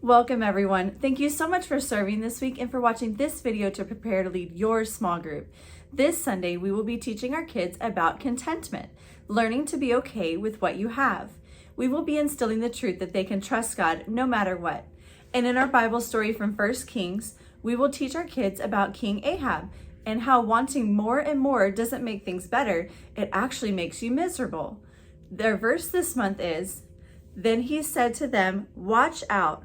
Welcome everyone. Thank you so much for serving this week and for watching this video to prepare to lead your small group. This Sunday, we will be teaching our kids about contentment, learning to be okay with what you have. We will be instilling the truth that they can trust God no matter what. And in our Bible story from 1 Kings, we will teach our kids about King Ahab and how wanting more and more doesn't make things better, it actually makes you miserable. Their verse this month is, "Then he said to them, watch out.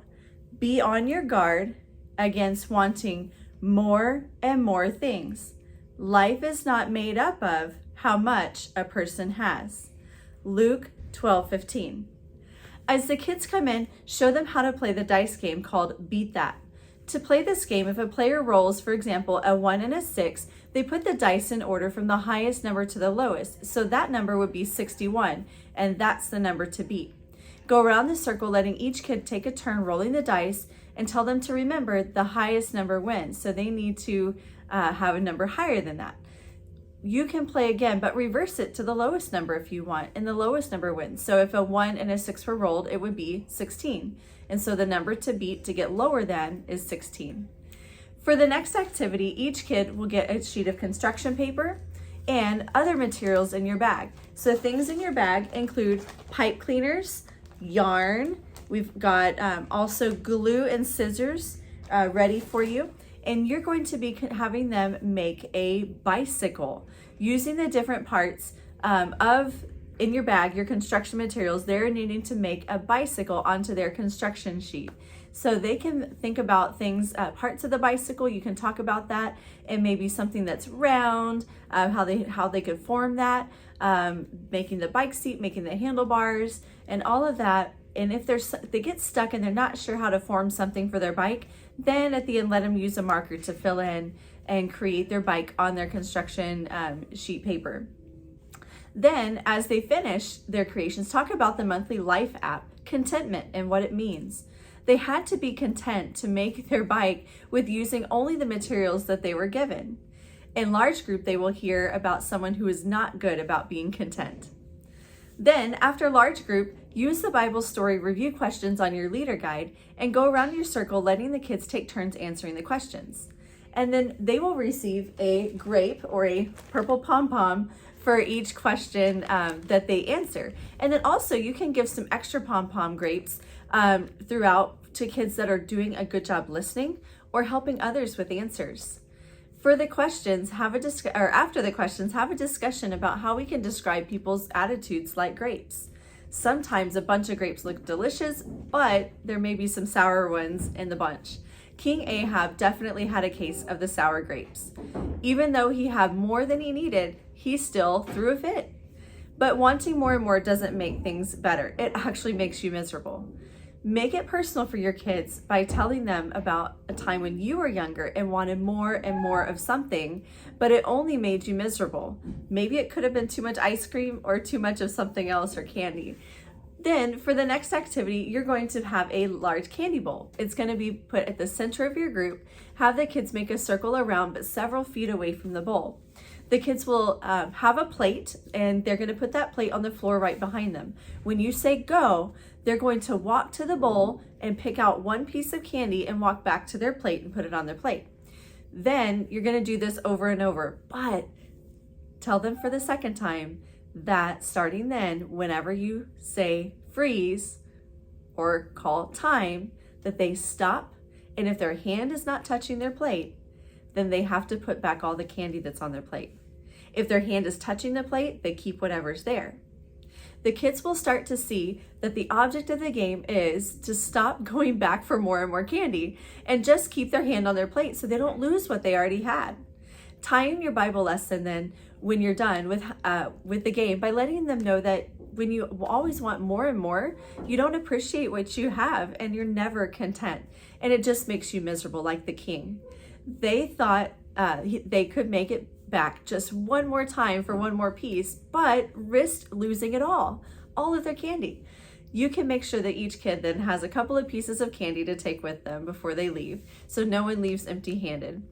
Be on your guard against wanting more and more things. Life is not made up of how much a person has." Luke 12:15. As the kids come in, show them how to play the dice game called Beat That. To play this game, if a player rolls, for example, a 1 and a 6, they put the dice in order from the highest number to the lowest. So that number would be 61, and that's the number to beat. Go around the circle, letting each kid take a turn rolling the dice and tell them to remember the highest number wins. So they need to have a number higher than that. You can play again, but reverse it to the lowest number if you want, and the lowest number wins. So if a 1 and a 6 were rolled, it would be 16. And so the number to beat to get lower than is 16. For the next activity, each kid will get a sheet of construction paper and other materials in your bag. So things in your bag include pipe cleaners, yarn. We've got also glue and scissors ready for you. And you're going to be having them make a bicycle using the different parts in your bag, your construction materials. They're needing to make a bicycle onto their construction sheet. So they can think about things, parts of the bicycle. You can talk about that, and maybe something that's round, how they could form that, making the bike seat, making the handlebars, and all of that. And if they get stuck and they're not sure how to form something for their bike, then at the end, let them use a marker to fill in and create their bike on their construction sheet paper. Then, as they finish their creations, talk about the monthly life app, contentment, and what it means. They had to be content to make their bike with using only the materials that they were given. In large group, they will hear about someone who is not good about being content. Then, after large group, use the Bible story review questions on your leader guide and go around your circle, letting the kids take turns answering the questions. And then they will receive a grape or a purple pom-pom for each question that they answer. And then also you can give some extra pom-pom grapes throughout to kids that are doing a good job listening or helping others with answers. For the questions, after the questions, have a discussion about how we can describe people's attitudes like grapes. Sometimes a bunch of grapes look delicious, but there may be some sour ones in the bunch. King Ahab definitely had a case of the sour grapes. Even though he had more than he needed, he still threw a fit. But wanting more and more doesn't make things better. It actually makes you miserable. Make it personal for your kids by telling them about a time when you were younger and wanted more and more of something, but it only made you miserable. Maybe it could have been too much ice cream or too much of something else or candy. Then for the next activity, you're going to have a large candy bowl. It's going to be put at the center of your group. Have the kids make a circle around, but several feet away from the bowl. The kids will have a plate, and they're going to put that plate on the floor right behind them. When you say go, they're going to walk to the bowl and pick out one piece of candy and walk back to their plate and put it on their plate. Then you're going to do this over and over, but tell them for the second time that starting then, whenever you say freeze or call time, that they stop, and if their hand is not touching their plate, then they have to put back all the candy that's on their plate. If their hand is touching the plate, they keep whatever's there. The kids will start to see that the object of the game is to stop going back for more and more candy and just keep their hand on their plate so they don't lose what they already had. Tie in your Bible lesson then when you're done with the game by letting them know that when you always want more and more, you don't appreciate what you have and you're never content. And it just makes you miserable like the king. They thought they could make it back just one more time for one more piece, but risked losing it all of their candy. You can make sure that each kid then has a couple of pieces of candy to take with them before they leave, so no one leaves empty-handed.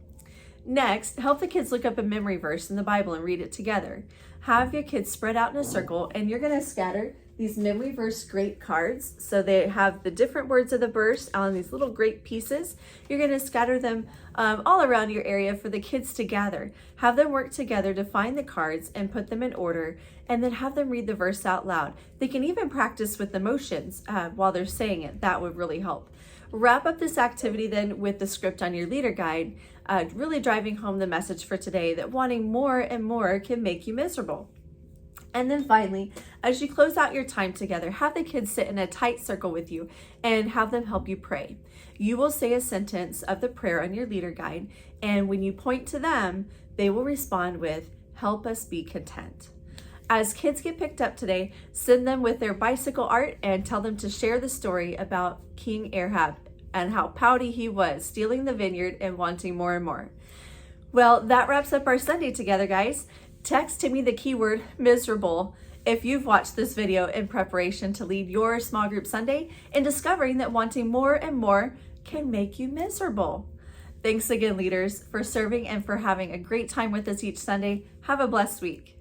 Next, help the kids look up a memory verse in the Bible and read it together. Have your kids spread out in a circle, and you're going to scatter these memory verse grape cards. So they have the different words of the verse on these little grape pieces. You're going to scatter them all around your area for the kids to gather. Have them work together to find the cards and put them in order, and then have them read the verse out loud. They can even practice with the motions while they're saying it. That would really help. Wrap up this activity then with the script on your leader guide, really driving home the message for today that wanting more and more can make you miserable. And then finally, as you close out your time together, have the kids sit in a tight circle with you and have them help you pray. You will say a sentence of the prayer on your leader guide, and when you point to them, they will respond with, "Help us be content." As kids get picked up today, send them with their bicycle art and tell them to share the story about King Ahab and how pouty he was, stealing the vineyard and wanting more and more. Well, that wraps up our Sunday together, guys. Text to me the keyword miserable if you've watched this video in preparation to lead your small group Sunday and discovering that wanting more and more can make you miserable. Thanks again, leaders, for serving and for having a great time with us each Sunday. Have a blessed week.